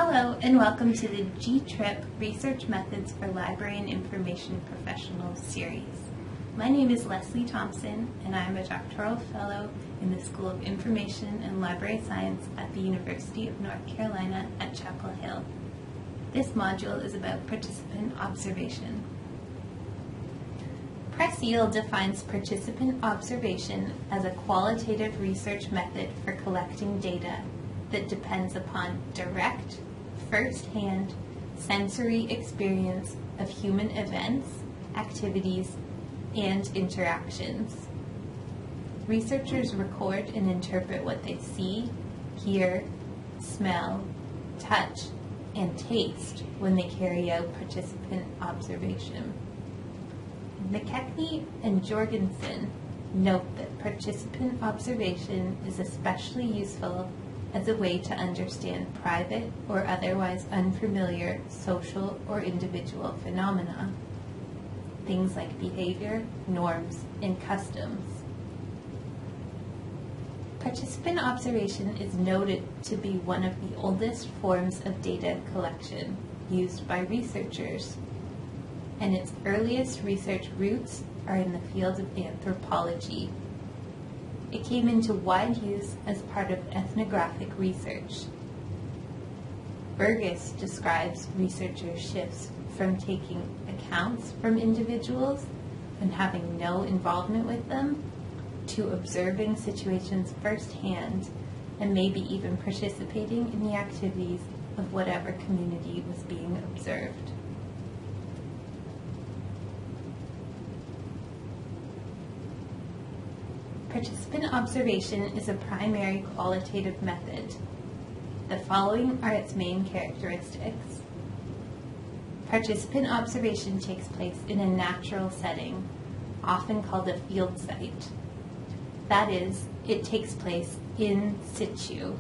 Hello and welcome to the GTRIP Research Methods for Library and Information Professionals series. My name is Leslie Thompson and I am a doctoral fellow in the School of Information and Library Science at the University of North Carolina at Chapel Hill. This module is about participant observation. Press-Yield defines participant observation as a qualitative research method for collecting data that depends upon direct, first-hand, sensory experience of human events, activities, and interactions. Researchers record and interpret what they see, hear, smell, touch, and taste when they carry out participant observation. McKechnie and Jorgensen note that participant observation is especially useful as a way to understand private or otherwise unfamiliar social or individual phenomena, things like behavior, norms, and customs. Participant observation is noted to be one of the oldest forms of data collection used by researchers, and its earliest research roots are in the field of anthropology. It came into wide use as part of ethnographic research. Burgess describes researchers' shifts from taking accounts from individuals and having no involvement with them to observing situations firsthand and maybe even participating in the activities of whatever community was being observed. Participant observation is a primary qualitative method. The following are its main characteristics. Participant observation takes place in a natural setting, often called a field site. That is, it takes place in situ.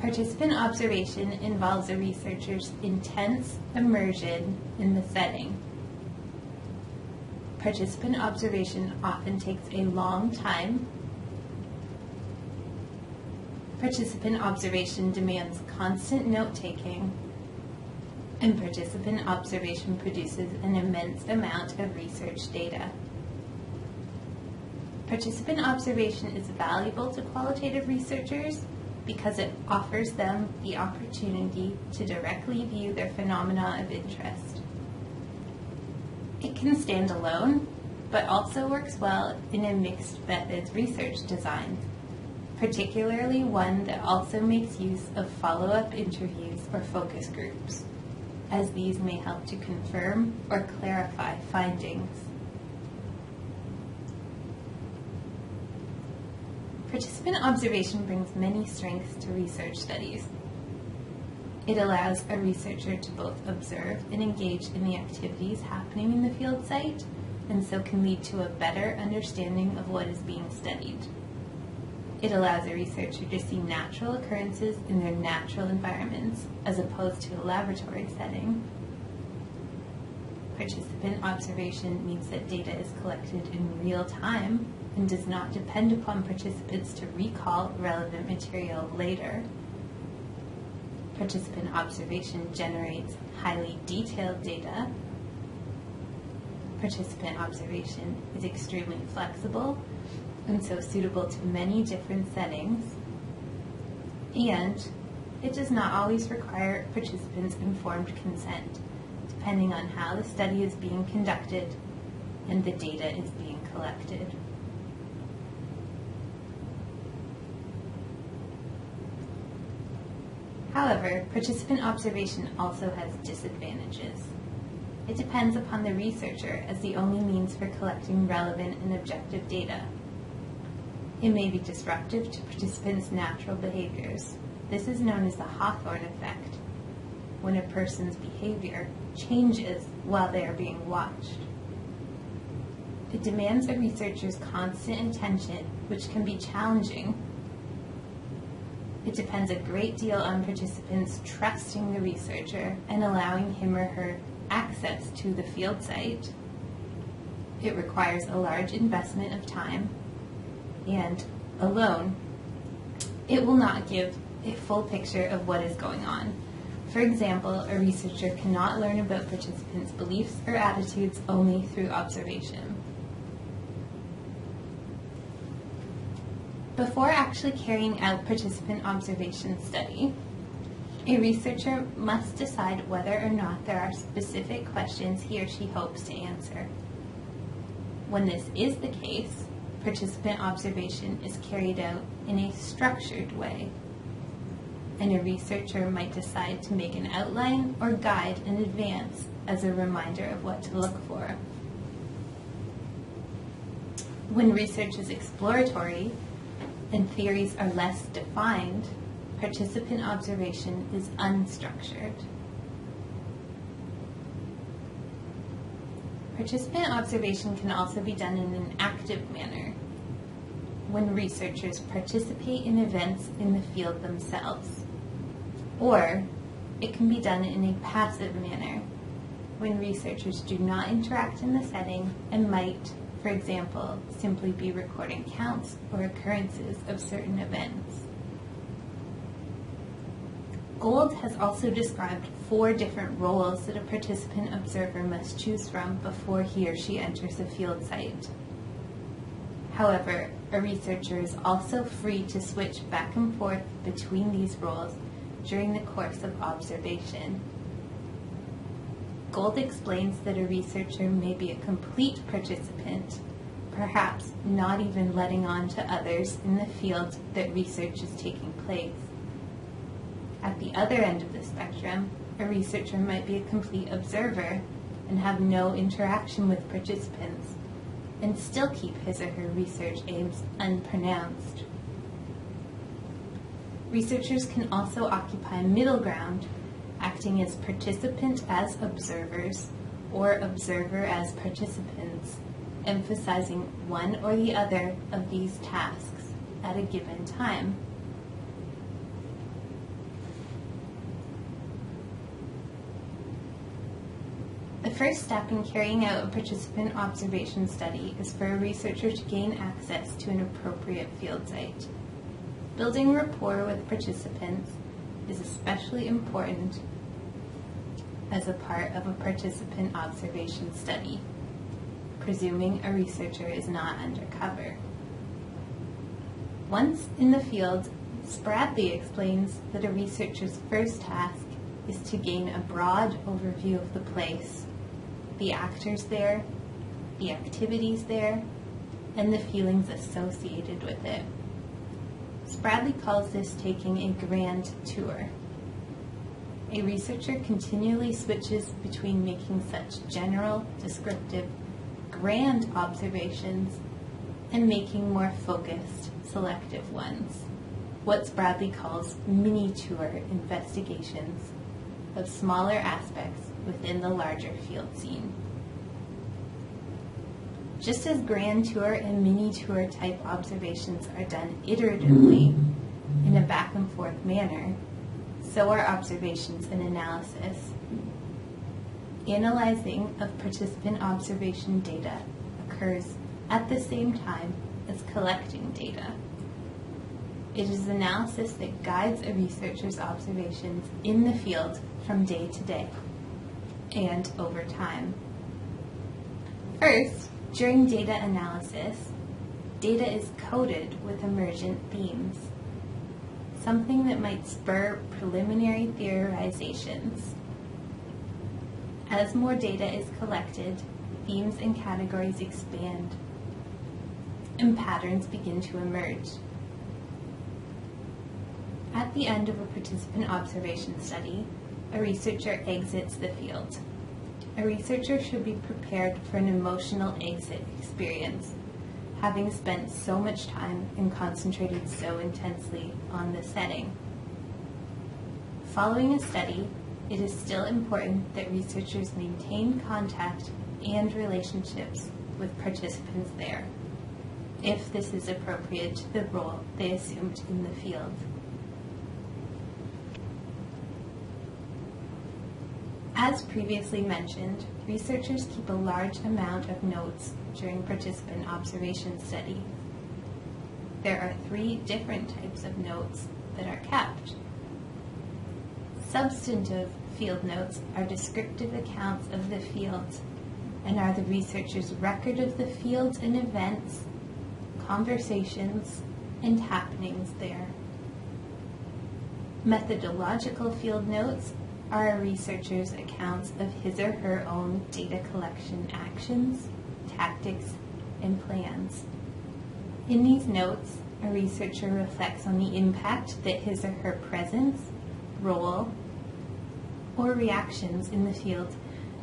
Participant observation involves a researcher's intense immersion in the setting. Participant observation often takes a long time. Participant observation demands constant note-taking, and participant observation produces an immense amount of research data. Participant observation is valuable to qualitative researchers because it offers them the opportunity to directly view their phenomena of interest. It can stand alone, but also works well in a mixed methods research design, particularly one that also makes use of follow-up interviews or focus groups, as these may help to confirm or clarify findings. Participant observation brings many strengths to research studies. It allows a researcher to both observe and engage in the activities happening in the field site, and so can lead to a better understanding of what is being studied. It allows a researcher to see natural occurrences in their natural environments, as opposed to a laboratory setting. Participant observation means that data is collected in real time and does not depend upon participants to recall relevant material later. Participant observation generates highly detailed data. Participant observation is extremely flexible and so suitable to many different settings. And it does not always require participants' informed consent, depending on how the study is being conducted and the data is being collected. However, participant observation also has disadvantages. It depends upon the researcher as the only means for collecting relevant and objective data. It may be disruptive to participants' natural behaviors. This is known as the Hawthorne effect, when a person's behavior changes while they are being watched. It demands a researcher's constant attention, which can be challenging. It depends a great deal on participants trusting the researcher and allowing him or her access to the field site. It requires a large investment of time, and alone, it will not give a full picture of what is going on. For example, a researcher cannot learn about participants' beliefs or attitudes only through observation. Before actually carrying out participant observation study, a researcher must decide whether or not there are specific questions he or she hopes to answer. When this is the case, participant observation is carried out in a structured way, and a researcher might decide to make an outline or guide in advance as a reminder of what to look for. When research is exploratory and theories are less defined, participant observation is unstructured. Participant observation can also be done in an active manner, when researchers participate in events in the field themselves. Or it can be done in a passive manner, when researchers do not interact in the setting and might, for example, simply be recording counts or occurrences of certain events. Gould has also described 4 different roles that a participant observer must choose from before he or she enters a field site. However, a researcher is also free to switch back and forth between these roles during the course of observation. Gould explains that a researcher may be a complete participant, perhaps not even letting on to others in the field that research is taking place. At the other end of the spectrum, a researcher might be a complete observer and have no interaction with participants, and still keep his or her research aims unpronounced. Researchers can also occupy a middle ground, acting as participant as observers or observer as participants, emphasizing one or the other of these tasks at a given time. The first step in carrying out a participant observation study is for a researcher to gain access to an appropriate field site. Building rapport with participants is especially important as a part of a participant observation study, presuming a researcher is not undercover. Once in the field, Spradley explains that a researcher's first task is to gain a broad overview of the place, the actors there, the activities there, and the feelings associated with it. Spradley calls this taking a grand tour. A researcher continually switches between making such general, descriptive, grand observations and making more focused, selective ones, what Spradley calls mini-tour investigations of smaller aspects within the larger field scene. Just as grand tour and mini-tour type observations are done iteratively in a back and forth manner, so are observations and analysis. Analyzing of participant observation data occurs at the same time as collecting data. It is analysis that guides a researcher's observations in the field from day to day and over time. First, during data analysis, data is coded with emergent themes, something that might spur preliminary theorizations. As more data is collected, themes and categories expand, and patterns begin to emerge. At the end of a participant observation study, a researcher exits the field. A researcher should be prepared for an emotional exit experience, having spent so much time and concentrated so intensely on the setting. Following a study, it is still important that researchers maintain contact and relationships with participants there, if this is appropriate to the role they assumed in the field. As previously mentioned, researchers keep a large amount of notes during participant observation study. There are 3 different types of notes that are kept. Substantive field notes are descriptive accounts of the field and are the researcher's record of the field and events, conversations, and happenings there. Methodological field notes are a researcher's accounts of his or her own data collection actions, tactics, and plans. In these notes, a researcher reflects on the impact that his or her presence, role, or reactions in the field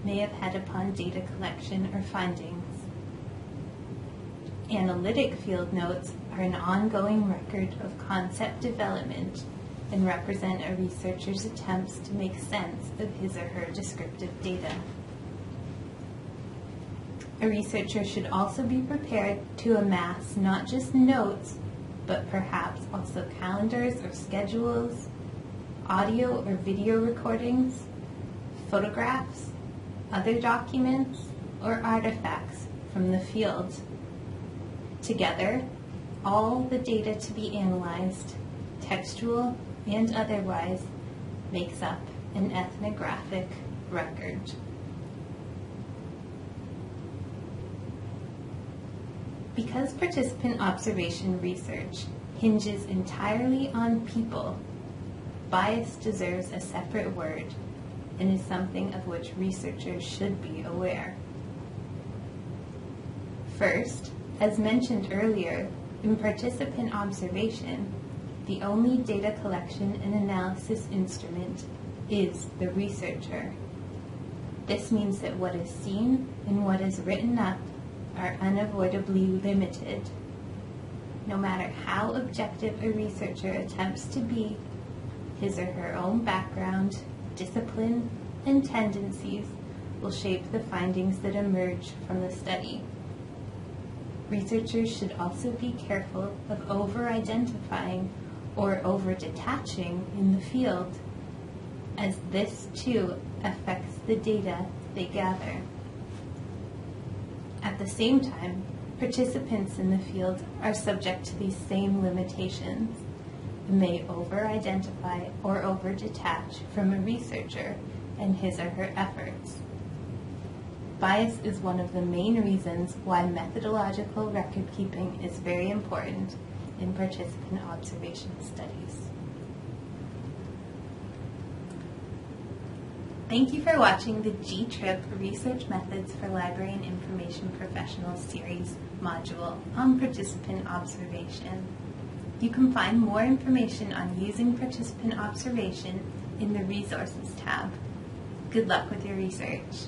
may have had upon data collection or findings. Analytic field notes are an ongoing record of concept development and represent a researcher's attempts to make sense of his or her descriptive data. A researcher should also be prepared to amass not just notes, but perhaps also calendars or schedules, audio or video recordings, photographs, other documents, or artifacts from the field. Together, all the data to be analyzed, textual and otherwise, makes up an ethnographic record. Because participant observation research hinges entirely on people, bias deserves a separate word and is something of which researchers should be aware. First, as mentioned earlier, in participant observation, the only data collection and analysis instrument is the researcher. This means that what is seen and what is written up are unavoidably limited. No matter how objective a researcher attempts to be, his or her own background, discipline, and tendencies will shape the findings that emerge from the study. Researchers should also be careful of over-identifying or over-detaching in the field, as this too affects the data they gather. At the same time, participants in the field are subject to these same limitations and may over-identify or over-detach from a researcher and his or her efforts. Bias is one of the main reasons why methodological record-keeping is very important in participant observation studies. Thank you for watching the GTRIP Research Methods for Library and Information Professionals series module on participant observation. You can find more information on using participant observation in the Resources tab. Good luck with your research.